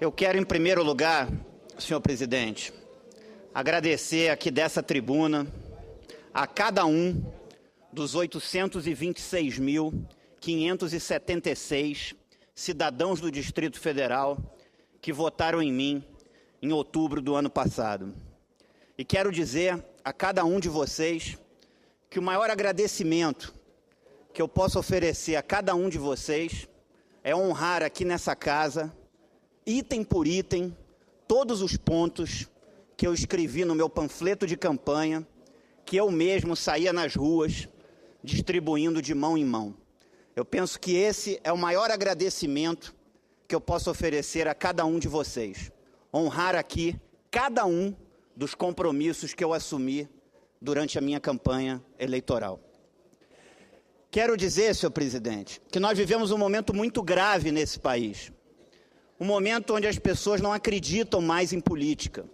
Eu quero, em primeiro lugar, senhor presidente, agradecer aqui dessa tribuna a cada um dos 826.576 cidadãos do Distrito Federal que votaram em mim em outubro do ano passado. E quero dizer a cada um de vocês que o maior agradecimento que eu posso oferecer a cada um de vocês é honrar aqui nessa casa, item por item, todos os pontos que eu escrevi no meu panfleto de campanha, que eu mesmo saía nas ruas distribuindo de mão em mão. Eu penso que esse é o maior agradecimento que eu posso oferecer a cada um de vocês. Honrar aqui cada um dos compromissos que eu assumi durante a minha campanha eleitoral. Quero dizer, senhor presidente, que nós vivemos um momento muito grave nesse país. Um momento onde as pessoas não acreditam mais em política.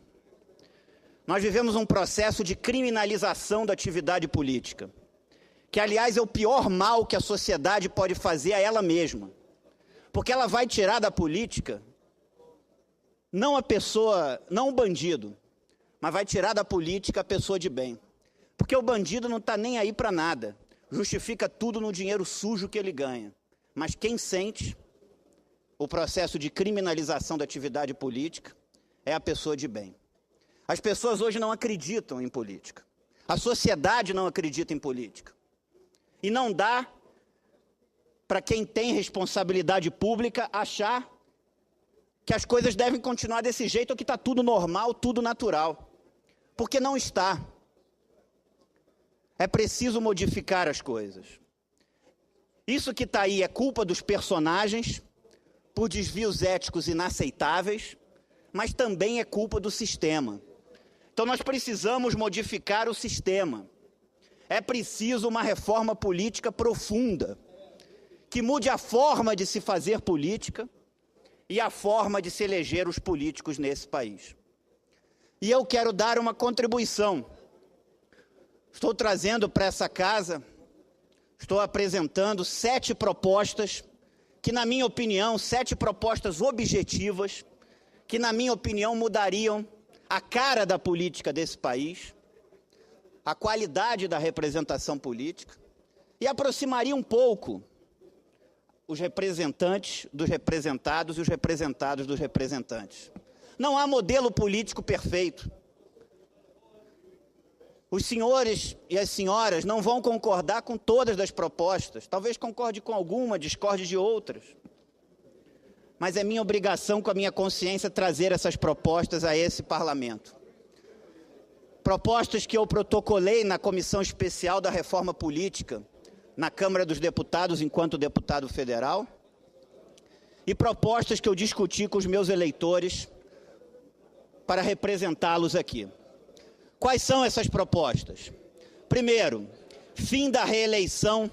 Nós vivemos um processo de criminalização da atividade política, que, aliás, é o pior mal que a sociedade pode fazer a ela mesma, porque ela vai tirar da política não a pessoa, não o bandido, mas vai tirar da política a pessoa de bem. Porque o bandido não está nem aí para nada, justifica tudo no dinheiro sujo que ele ganha. Mas quem sente o processo de criminalização da atividade política é a pessoa de bem. As pessoas hoje não acreditam em política. A sociedade não acredita em política. E não dá para quem tem responsabilidade pública achar que as coisas devem continuar desse jeito ou que está tudo normal, tudo natural. Porque não está. É preciso modificar as coisas. Isso que está aí é culpa dos personagens, por desvios éticos inaceitáveis, mas também é culpa do sistema. Então nós precisamos modificar o sistema. É preciso uma reforma política profunda, que mude a forma de se fazer política e a forma de se eleger os políticos nesse país. E eu quero dar uma contribuição. Estou trazendo para essa casa, estou apresentando 7 propostas, que na minha opinião, 7 propostas objetivas, que na minha opinião mudariam a cara da política desse país, a qualidade da representação política e aproximaria um pouco os representantes dos representados e os representados dos representantes. Não há modelo político perfeito. Os senhores e as senhoras não vão concordar com todas as propostas. Talvez concorde com alguma, discorde de outras. Mas é minha obrigação, com a minha consciência, trazer essas propostas a esse parlamento. Propostas que eu protocolei na Comissão Especial da Reforma Política, na Câmara dos Deputados, enquanto deputado federal, e propostas que eu discuti com os meus eleitores para representá-los aqui. Quais são essas propostas? Primeiro, fim da reeleição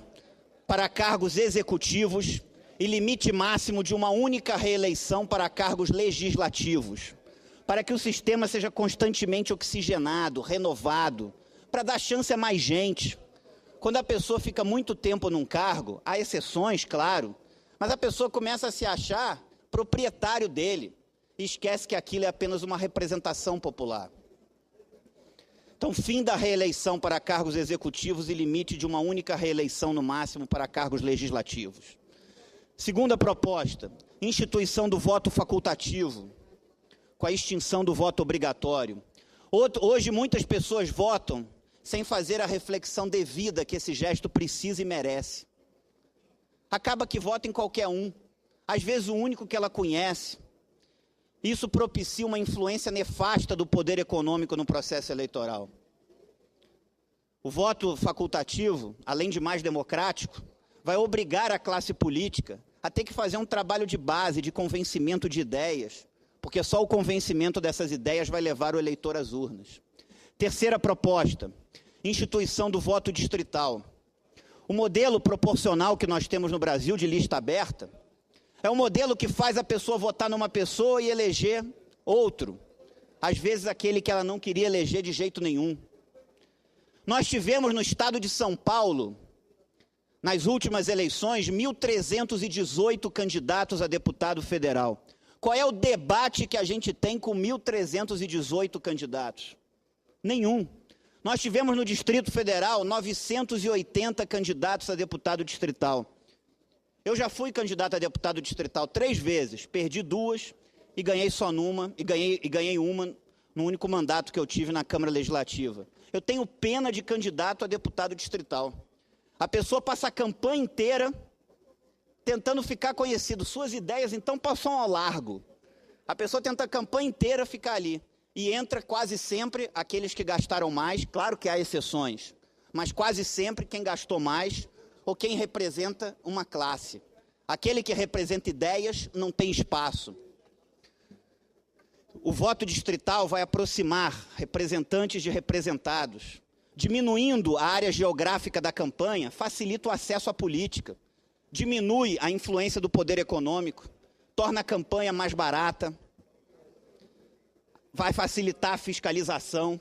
para cargos executivos e limite máximo de uma única reeleição para cargos legislativos, para que o sistema seja constantemente oxigenado, renovado, para dar chance a mais gente. Quando a pessoa fica muito tempo num cargo, há exceções, claro, mas a pessoa começa a se achar proprietário dele e esquece que aquilo é apenas uma representação popular. Então, fim da reeleição para cargos executivos e limite de uma única reeleição no máximo para cargos legislativos. Segunda proposta, instituição do voto facultativo, com a extinção do voto obrigatório. Hoje, muitas pessoas votam sem fazer a reflexão devida que esse gesto precisa e merece. Acaba que vota em qualquer um, às vezes o único que ela conhece. Isso propicia uma influência nefasta do poder econômico no processo eleitoral. O voto facultativo, além de mais democrático, vai obrigar a classe política a ter que fazer um trabalho de base, de convencimento de ideias, porque só o convencimento dessas ideias vai levar o eleitor às urnas. Terceira proposta, instituição do voto distrital. O modelo proporcional que nós temos no Brasil de lista aberta é um modelo que faz a pessoa votar numa pessoa e eleger outro. Às vezes aquele que ela não queria eleger de jeito nenhum. Nós tivemos no estado de São Paulo, nas últimas eleições, 1.318 candidatos a deputado federal. Qual é o debate que a gente tem com 1.318 candidatos? Nenhum. Nós tivemos no Distrito Federal 980 candidatos a deputado distrital. Eu já fui candidato a deputado distrital 3 vezes, perdi 2 e ganhei só numa, e ganhei uma no único mandato que eu tive na Câmara Legislativa. Eu tenho pena de candidato a deputado distrital. A pessoa passa a campanha inteira tentando ficar conhecido. Suas ideias, então, passam ao largo. A pessoa tenta a campanha inteira ficar ali. E entra quase sempre aqueles que gastaram mais, claro que há exceções, mas quase sempre quem gastou mais ou quem representa uma classe. Aquele que representa ideias não tem espaço. O voto distrital vai aproximar representantes de representados. Diminuindo a área geográfica da campanha, facilita o acesso à política, diminui a influência do poder econômico, torna a campanha mais barata, vai facilitar a fiscalização.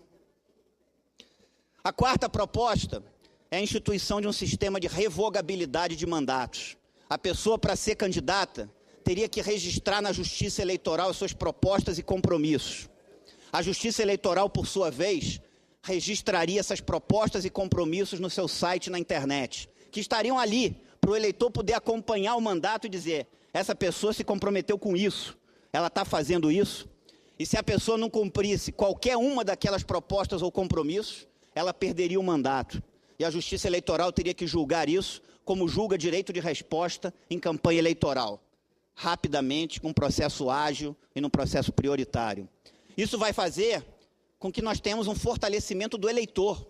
A quarta proposta é a instituição de um sistema de revogabilidade de mandatos. A pessoa, para ser candidata, teria que registrar na Justiça Eleitoral as suas propostas e compromissos. A Justiça Eleitoral, por sua vez, registraria essas propostas e compromissos no seu site na internet, que estariam ali para o eleitor poder acompanhar o mandato e dizer: essa pessoa se comprometeu com isso, ela está fazendo isso. E se a pessoa não cumprisse qualquer uma daquelas propostas ou compromissos, ela perderia o mandato. E a Justiça Eleitoral teria que julgar isso como julga direito de resposta em campanha eleitoral, rapidamente, com um processo ágil e num processo prioritário. Isso vai fazer com que nós tenhamos um fortalecimento do eleitor.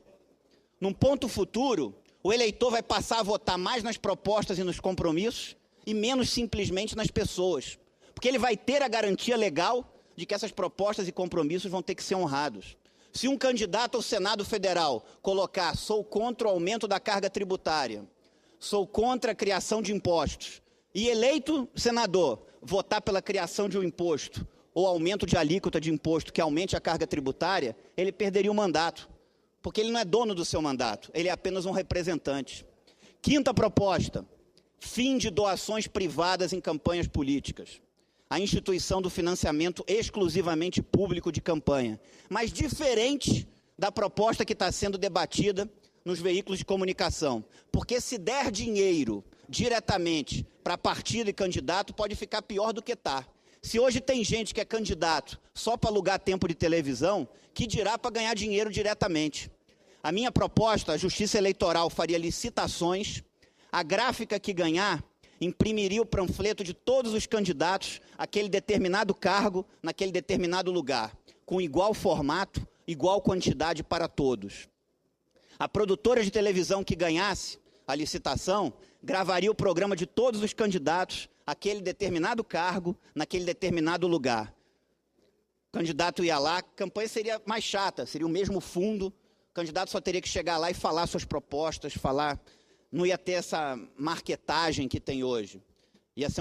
Num ponto futuro, o eleitor vai passar a votar mais nas propostas e nos compromissos e menos simplesmente nas pessoas, porque ele vai ter a garantia legal de que essas propostas e compromissos vão ter que ser honrados. Se um candidato ao Senado Federal colocar: sou contra o aumento da carga tributária, sou contra a criação de impostos, e eleito senador votar pela criação de um imposto ou aumento de alíquota de imposto que aumente a carga tributária, ele perderia o mandato, porque ele não é dono do seu mandato, ele é apenas um representante. Quinta proposta: fim de doações privadas em campanhas políticas. A instituição do financiamento exclusivamente público de campanha, mas diferente da proposta que está sendo debatida nos veículos de comunicação. Porque se der dinheiro diretamente para partido e candidato, pode ficar pior do que está. Se hoje tem gente que é candidato só para alugar tempo de televisão, que dirá para ganhar dinheiro diretamente. A minha proposta: a Justiça Eleitoral faria licitações, a gráfica que ganhar imprimiria o panfleto de todos os candidatos àquele determinado cargo, naquele determinado lugar, com igual formato, igual quantidade para todos. A produtora de televisão que ganhasse a licitação gravaria o programa de todos os candidatos àquele determinado cargo, naquele determinado lugar. O candidato ia lá, a campanha seria mais chata, seria o mesmo fundo, o candidato só teria que chegar lá e falar suas propostas, não ia ter essa marketagem que tem hoje. Ia ser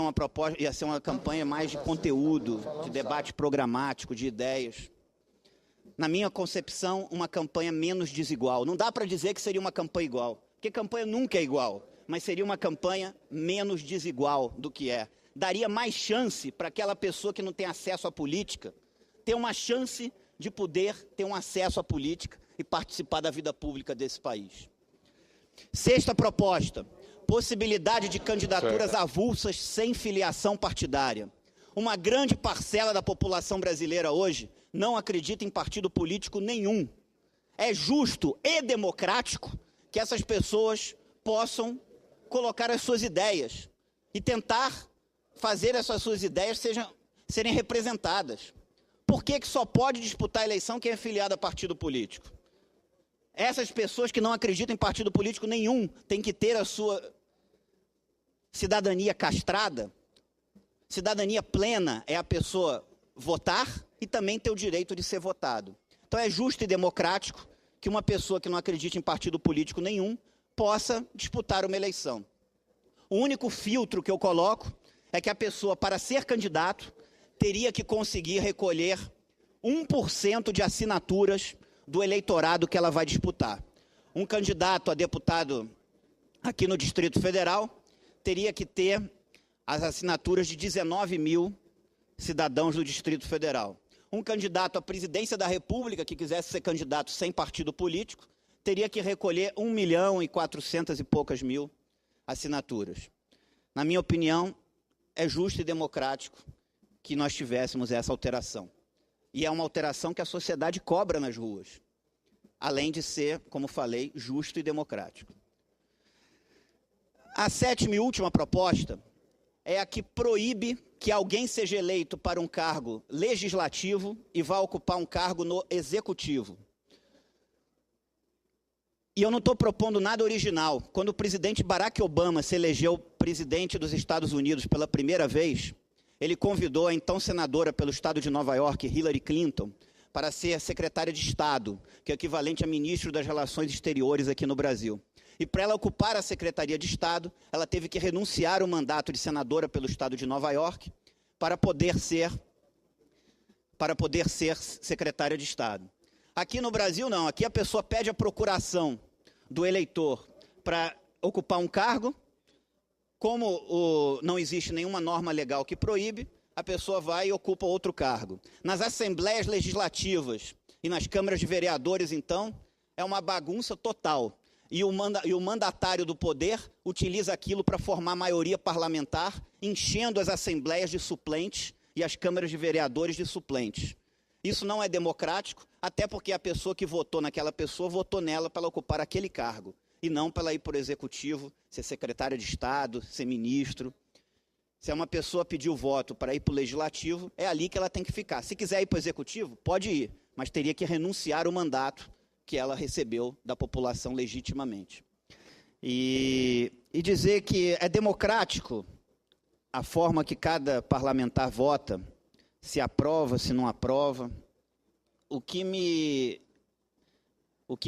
uma campanha mais de conteúdo, de debate programático, de ideias. Na minha concepção, uma campanha menos desigual. Não dá para dizer que seria uma campanha igual, porque campanha nunca é igual, mas seria uma campanha menos desigual do que é. Daria mais chance para aquela pessoa que não tem acesso à política ter uma chance de poder ter um acesso à política e participar da vida pública desse país. Sexta proposta: possibilidade de candidaturas avulsas sem filiação partidária. Uma grande parcela da população brasileira hoje não acredita em partido político nenhum. É justo e democrático que essas pessoas possam colocar as suas ideias e tentar fazer essas suas ideias serem representadas. Por que só pode disputar a eleição quem é filiado a partido político? Essas pessoas que não acreditam em partido político nenhum têm que ter a sua cidadania castrada. Cidadania plena é a pessoa votar e também ter o direito de ser votado. Então é justo e democrático que uma pessoa que não acredita em partido político nenhum possa disputar uma eleição. O único filtro que eu coloco é que a pessoa, para ser candidato, teria que conseguir recolher 1% de assinaturas do eleitorado que ela vai disputar. Um candidato a deputado aqui no Distrito Federal teria que ter as assinaturas de 19 mil cidadãos do Distrito Federal. Um candidato à presidência da República que quisesse ser candidato sem partido político teria que recolher 1.400.000 e poucas mil assinaturas. Na minha opinião, é justo e democrático que nós tivéssemos essa alteração. E é uma alteração que a sociedade cobra nas ruas, além de ser, como falei, justo e democrático. A sétima e última proposta é a que proíbe que alguém seja eleito para um cargo legislativo e vá ocupar um cargo no executivo. E eu não estou propondo nada original. Quando o presidente Barack Obama se elegeu presidente dos Estados Unidos pela primeira vez, ele convidou a então senadora pelo estado de Nova York, Hillary Clinton, para ser secretária de Estado, que é equivalente a ministro das Relações Exteriores aqui no Brasil. E para ela ocupar a Secretaria de Estado, ela teve que renunciar ao mandato de senadora pelo estado de Nova York para poder ser secretária de Estado. Aqui no Brasil, não. Aqui a pessoa pede a procuração do eleitor para ocupar um cargo. Como não existe nenhuma norma legal que proíbe, a pessoa vai e ocupa outro cargo. Nas assembleias legislativas e nas câmaras de vereadores, então, é uma bagunça total. E o mandatário do poder utiliza aquilo para formar maioria parlamentar, enchendo as assembleias de suplentes e as câmaras de vereadores de suplentes. Isso não é democrático, até porque a pessoa que votou naquela pessoa votou nela para ela ocupar aquele cargo, e não para ela ir para o executivo, ser secretária de Estado, ser ministro. Se uma pessoa pedir o voto para ir para o legislativo, é ali que ela tem que ficar. Se quiser ir para o executivo, pode ir, mas teria que renunciar ao mandato que ela recebeu da população legitimamente. E dizer que é democrático a forma que cada parlamentar vota, se aprova, se não aprova. O que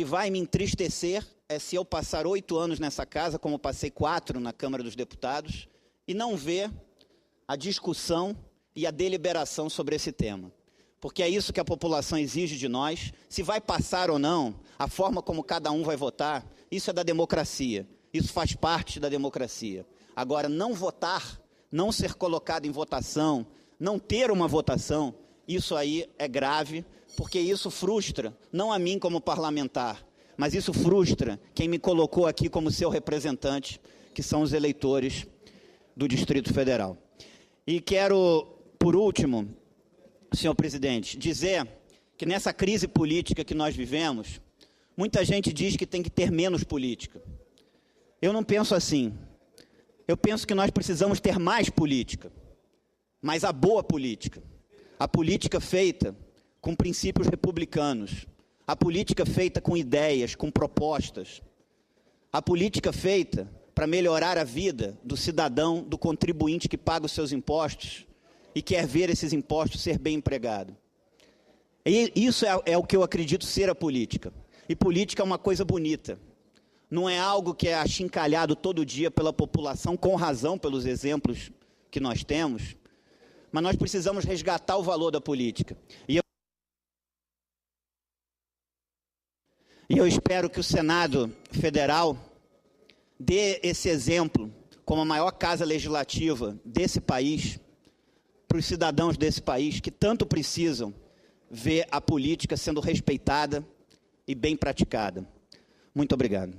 vai me entristecer é se eu passar 8 anos nessa casa, como passei 4 na Câmara dos Deputados, e não ver a discussão e a deliberação sobre esse tema. Porque é isso que a população exige de nós. Se vai passar ou não, a forma como cada um vai votar, isso é da democracia. Isso faz parte da democracia. Agora, não votar, não ser colocado em votação, não ter uma votação, isso aí é grave, porque isso frustra, não a mim como parlamentar, mas isso frustra quem me colocou aqui como seu representante, que são os eleitores do Distrito Federal. E quero, por último, senhor presidente, dizer que nessa crise política que nós vivemos, muita gente diz que tem que ter menos política. Eu não penso assim. Eu penso que nós precisamos ter mais política, mas a boa política. A política feita com princípios republicanos. A política feita com ideias, com propostas. A política feita para melhorar a vida do cidadão, do contribuinte que paga os seus impostos e quer ver esses impostos ser bem empregado. E isso é o que eu acredito ser a política. E política é uma coisa bonita. Não é algo que é achincalhado todo dia pela população, com razão pelos exemplos que nós temos, mas nós precisamos resgatar o valor da política. E eu espero que o Senado Federal dê esse exemplo como a maior casa legislativa desse país, para os cidadãos desse país que tanto precisam ver a política sendo respeitada e bem praticada. Muito obrigado.